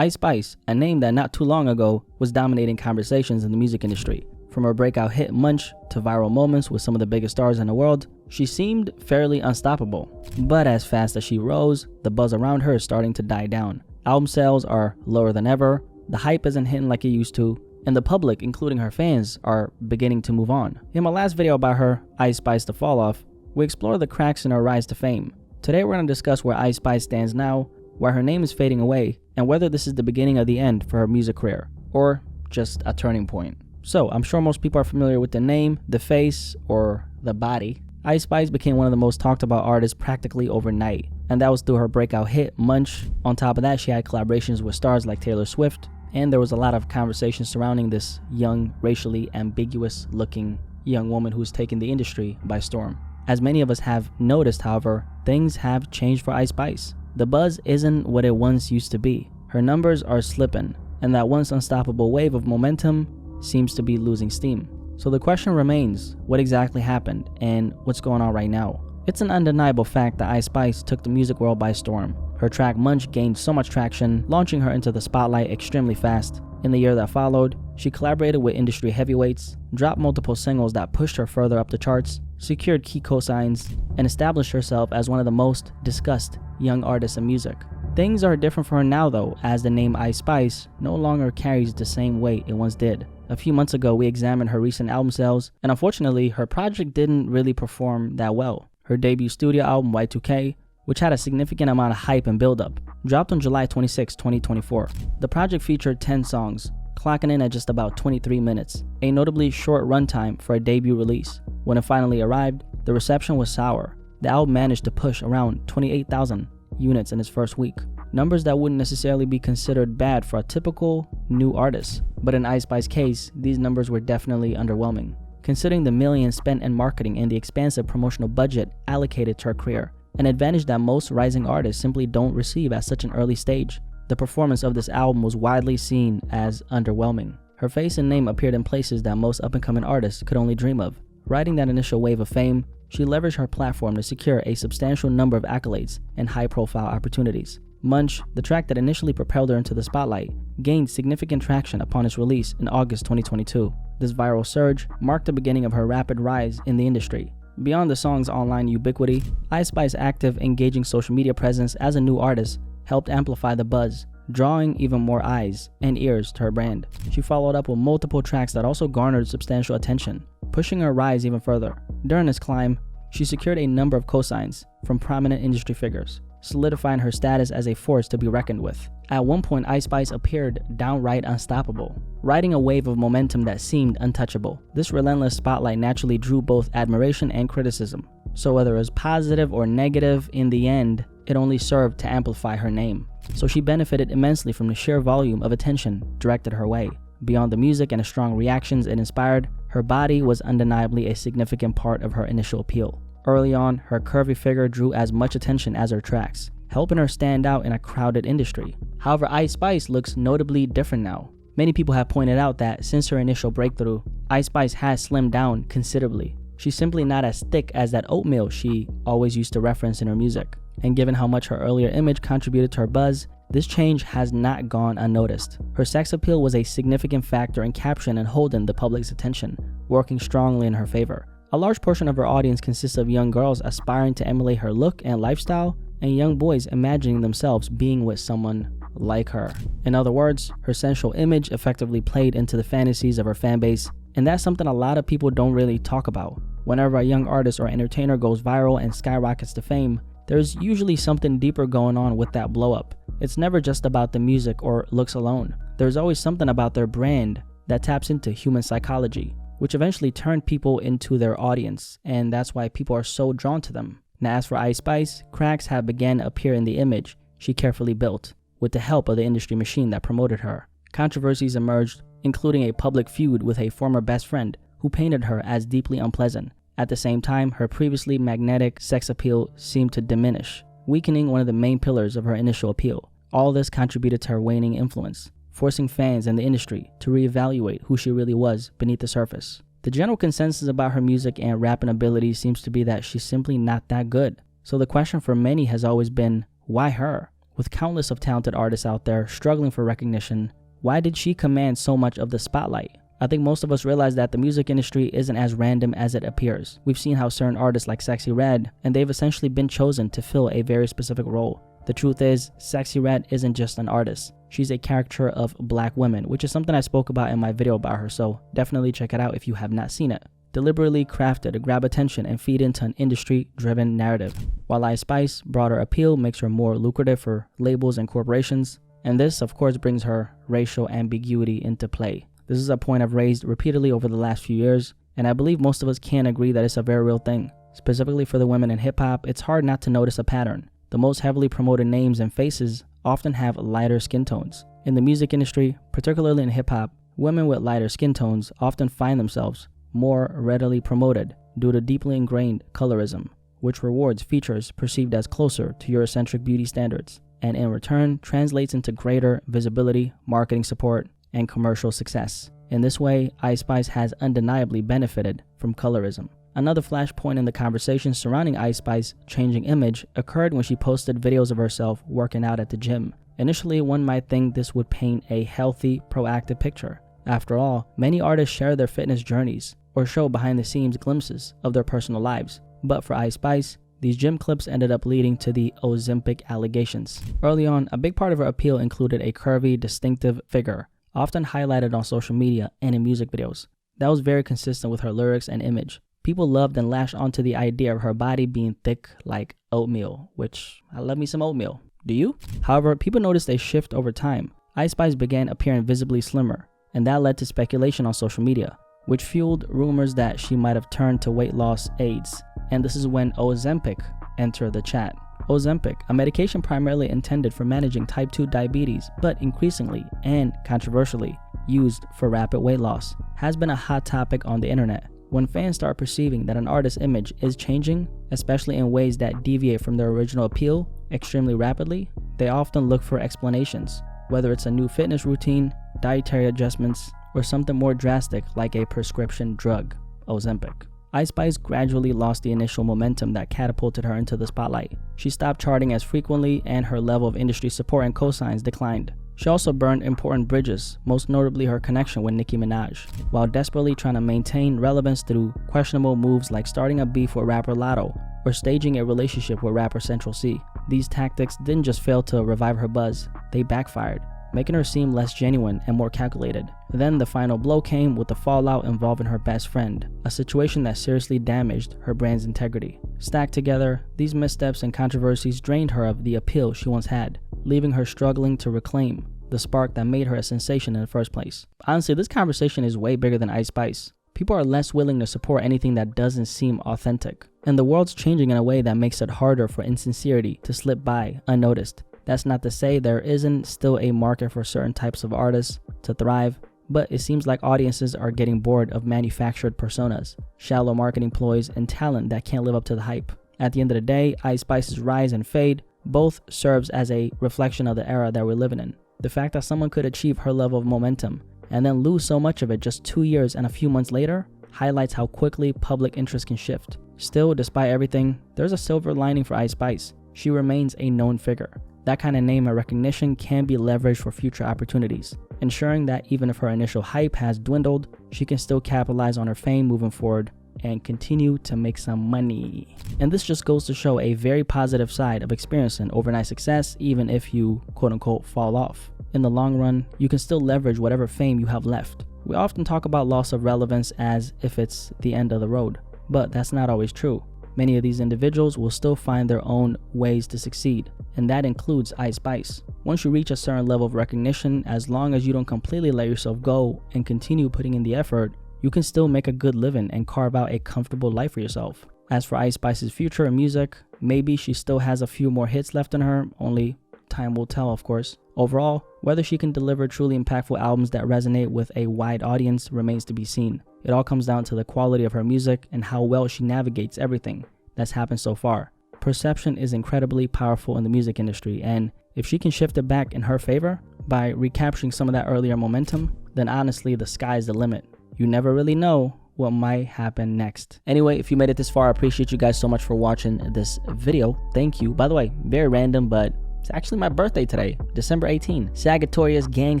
Ice Spice, a name that not too long ago was dominating conversations in the music industry. From her breakout hit Munch to viral moments with some of the biggest stars in the world, she seemed fairly unstoppable. But as fast as she rose, the buzz around her is starting to die down. Album sales are lower than ever, the hype isn't hitting like it used to, and the public, including her fans, are beginning to move on. In my last video about her, Ice Spice The Fall Off, we explore the cracks in her rise to fame. Today we're going to discuss where Ice Spice stands now, why her name is fading away, and whether this is the beginning of the end for her music career, or just a turning point. So, I'm sure most people are familiar with the name, the face, or the body. Ice Spice became one of the most talked about artists practically overnight, and that was through her breakout hit, Munch. On top of that, she had collaborations with stars like Taylor Swift, and there was a lot of conversation surrounding this young, racially ambiguous-looking young woman who's taken the industry by storm. As many of us have noticed, however, things have changed for Ice Spice. The buzz isn't what it once used to be. Her numbers are slipping, and that once unstoppable wave of momentum seems to be losing steam. So the question remains, what exactly happened and what's going on right now? It's an undeniable fact that Ice Spice took the music world by storm. Her track Munch gained so much traction, launching her into the spotlight extremely fast. In the year that followed, she collaborated with industry heavyweights, dropped multiple singles that pushed her further up the charts, secured key cosigns, and established herself as one of the most discussed young artists in music. Things are different for her now though, as the name Ice Spice no longer carries the same weight it once did. A few months ago, we examined her recent album sales, and unfortunately, her project didn't really perform that well. Her debut studio album, Y2K, which had a significant amount of hype and build-up, dropped on July 26, 2024. The project featured 10 songs, clocking in at just about 23 minutes, a notably short runtime for a debut release. When it finally arrived, the reception was sour. The album managed to push around 28,000 units in its first week, numbers that wouldn't necessarily be considered bad for a typical new artist. But in Ice Spice's case, these numbers were definitely underwhelming, considering the millions spent in marketing and the expansive promotional budget allocated to her career, an advantage that most rising artists simply don't receive at such an early stage. The performance of this album was widely seen as underwhelming. Her face and name appeared in places that most up-and-coming artists could only dream of. Riding that initial wave of fame, she leveraged her platform to secure a substantial number of accolades and high-profile opportunities. Munch, the track that initially propelled her into the spotlight, gained significant traction upon its release in August 2022. This viral surge marked the beginning of her rapid rise in the industry. Beyond the song's online ubiquity, Ice Spice's active, engaging social media presence as a new artist helped amplify the buzz, drawing even more eyes and ears to her brand. She followed up with multiple tracks that also garnered substantial attention, pushing her rise even further. During this climb, she secured a number of cosigns from prominent industry figures, solidifying her status as a force to be reckoned with. At one point, Ice Spice appeared downright unstoppable, riding a wave of momentum that seemed untouchable. This relentless spotlight naturally drew both admiration and criticism, so whether it was positive or negative, in the end, it only served to amplify her name. So she benefited immensely from the sheer volume of attention directed her way. Beyond the music and the strong reactions it inspired, her body was undeniably a significant part of her initial appeal. Early on, her curvy figure drew as much attention as her tracks, helping her stand out in a crowded industry. However, Ice Spice looks notably different now. Many people have pointed out that since her initial breakthrough, Ice Spice has slimmed down considerably. She's simply not as thick as that oatmeal she always used to reference in her music. And given how much her earlier image contributed to her buzz, this change has not gone unnoticed. Her sex appeal was a significant factor in capturing and holding the public's attention, working strongly in her favor. A large portion of her audience consists of young girls aspiring to emulate her look and lifestyle, and young boys imagining themselves being with someone like her. In other words, her sensual image effectively played into the fantasies of her fanbase, and that's something a lot of people don't really talk about. Whenever a young artist or entertainer goes viral and skyrockets to fame, there's usually something deeper going on with that blow up. It's never just about the music or looks alone. There's always something about their brand that taps into human psychology, which eventually turned people into their audience, and that's why people are so drawn to them. Now, as for Ice Spice, cracks have begun to appear in the image she carefully built, with the help of the industry machine that promoted her. Controversies emerged, including a public feud with a former best friend who painted her as deeply unpleasant. At the same time, her previously magnetic sex appeal seemed to diminish, weakening one of the main pillars of her initial appeal. All this contributed to her waning influence, forcing fans and the industry to reevaluate who she really was beneath the surface. The general consensus about her music and rapping ability seems to be that she's simply not that good. So the question for many has always been, why her? With countless of talented artists out there struggling for recognition, why did she command so much of the spotlight? I think most of us realize that the music industry isn't as random as it appears. We've seen how certain artists like Sexyy Red, and they've essentially been chosen to fill a very specific role. The truth is, Sexyy Red isn't just an artist. She's a caricature of black women, which is something I spoke about in my video about her, so definitely check it out if you have not seen it. Deliberately crafted to grab attention and feed into an industry-driven narrative. While Ice Spice broader appeal makes her more lucrative for labels and corporations, and this of course brings her racial ambiguity into play. This is a point I've raised repeatedly over the last few years, and I believe most of us can agree that it's a very real thing. Specifically for the women in hip-hop, it's hard not to notice a pattern. The most heavily promoted names and faces often have lighter skin tones. In the music industry, particularly in hip-hop, women with lighter skin tones often find themselves more readily promoted due to deeply ingrained colorism, which rewards features perceived as closer to Eurocentric beauty standards, and in return translates into greater visibility, marketing support, and commercial success. In this way, Ice Spice has undeniably benefited from colorism. Another flashpoint in the conversation surrounding Ice Spice's changing image occurred when she posted videos of herself working out at the gym. Initially, one might think this would paint a healthy, proactive picture. After all, many artists share their fitness journeys or show behind-the-scenes glimpses of their personal lives. But for Ice Spice, these gym clips ended up leading to the Ozempic allegations. Early on, a big part of her appeal included a curvy, distinctive figure, often highlighted on social media and in music videos. That was very consistent with her lyrics and image. People loved and latched onto the idea of her body being thick like oatmeal, which I love me some oatmeal. Do you? However, people noticed a shift over time. Ice Spice began appearing visibly slimmer, and that led to speculation on social media, which fueled rumors that she might have turned to weight loss aids. And this is when Ozempic entered the chat. Ozempic, a medication primarily intended for managing type 2 diabetes, but increasingly and controversially used for rapid weight loss, has been a hot topic on the internet. When fans start perceiving that an artist's image is changing, especially in ways that deviate from their original appeal extremely rapidly, they often look for explanations, whether it's a new fitness routine, dietary adjustments, or something more drastic like a prescription drug, Ozempic. Ice Spice gradually lost the initial momentum that catapulted her into the spotlight. She stopped charting as frequently, and her level of industry support and cosigns declined. She also burned important bridges, most notably her connection with Nicki Minaj, while desperately trying to maintain relevance through questionable moves like starting a beef with rapper Lotto or staging a relationship with rapper Central C. These tactics didn't just fail to revive her buzz, they backfired, making her seem less genuine and more calculated. Then the final blow came with the fallout involving her best friend, a situation that seriously damaged her brand's integrity. Stacked together, these missteps and controversies drained her of the appeal she once had, leaving her struggling to reclaim the spark that made her a sensation in the first place. Honestly, this conversation is way bigger than Ice Spice. People are less willing to support anything that doesn't seem authentic, and the world's changing in a way that makes it harder for insincerity to slip by unnoticed. That's not to say there isn't still a market for certain types of artists to thrive, but it seems like audiences are getting bored of manufactured personas, shallow marketing ploys, and talent that can't live up to the hype. At the end of the day, Ice Spice's rise and fade both serves as a reflection of the era that we're living in. The fact that someone could achieve her level of momentum and then lose so much of it just 2 years and a few months later highlights how quickly public interest can shift. Still, despite everything, there's a silver lining for Ice Spice. She remains a known figure. That kind of name and recognition can be leveraged for future opportunities, ensuring that even if her initial hype has dwindled, she can still capitalize on her fame moving forward and continue to make some money. And this just goes to show a very positive side of experiencing overnight success, even if you quote-unquote fall off. In the long run, you can still leverage whatever fame you have left. We often talk about loss of relevance as if it's the end of the road, but that's not always true. Many of these individuals will still find their own ways to succeed, and that includes Ice Spice. Once you reach a certain level of recognition, as long as you don't completely let yourself go and continue putting in the effort, you can still make a good living and carve out a comfortable life for yourself. As for Ice Spice's future in music, maybe she still has a few more hits left in her, only time will tell, of course. Overall, whether she can deliver truly impactful albums that resonate with a wide audience remains to be seen. It all comes down to the quality of her music and how well she navigates everything that's happened so far. Perception is incredibly powerful in the music industry, and if she can shift it back in her favor by recapturing some of that earlier momentum, then honestly, the sky's the limit. You never really know what might happen next. Anyway, if you made it this far, I appreciate you guys so much for watching this video. Thank you. By the way, very random, but It's actually my birthday today, December 18. Sagittarius gang,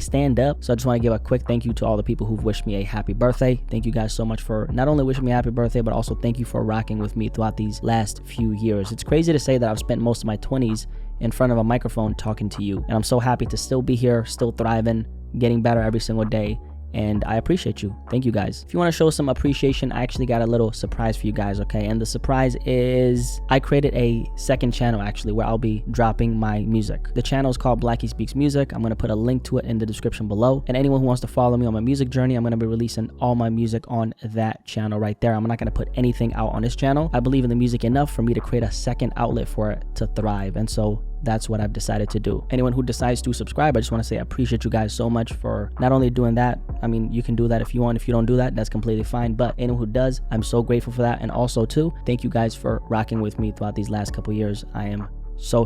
stand up. So I just want to give a quick thank you to all the people who've wished me a happy birthday. Thank you guys so much for not only wishing me a happy birthday, but also thank you for rocking with me throughout these last few years. It's crazy to say that I've spent most of my 20s in front of a microphone talking to you, and I'm so happy to still be here, still thriving, getting better every single day. And I appreciate you. Thank you guys. If you want to show some appreciation, I actually got a little surprise for you guys, okay? And the surprise is I created a second channel actually where I'll be dropping my music. The channel is called Blacky Speaks Music. I'm going to put a link to it in the description below. And anyone who wants to follow me on my music journey, I'm going to be releasing all my music on that channel right there. I'm not going to put anything out on this channel. I believe in the music enough for me to create a second outlet for it to thrive. And so that's what I've decided to do. Anyone who decides to subscribe, I just want to say I appreciate you guys so much for not only doing that. I mean, you can do that if you want. If you don't do that, that's completely fine. But anyone who does, I'm so grateful for that. And also too, thank you guys for rocking with me throughout these last couple years. I am so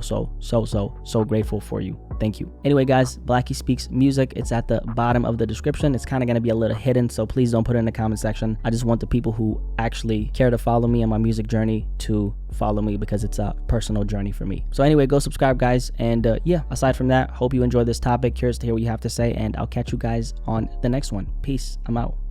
grateful for you. Thank you. Anyway, guys, Blacky Speaks Music. It's at the bottom of the description. It's kind of going to be a little hidden, so please don't put it in the comment section. I just want the people who actually care to follow me on my music journey to follow me because it's a personal journey for me. So anyway, go subscribe, guys. And yeah, aside from that, hope you enjoyed this topic. Curious to hear what you have to say, and I'll catch you guys on the next one. Peace. I'm out.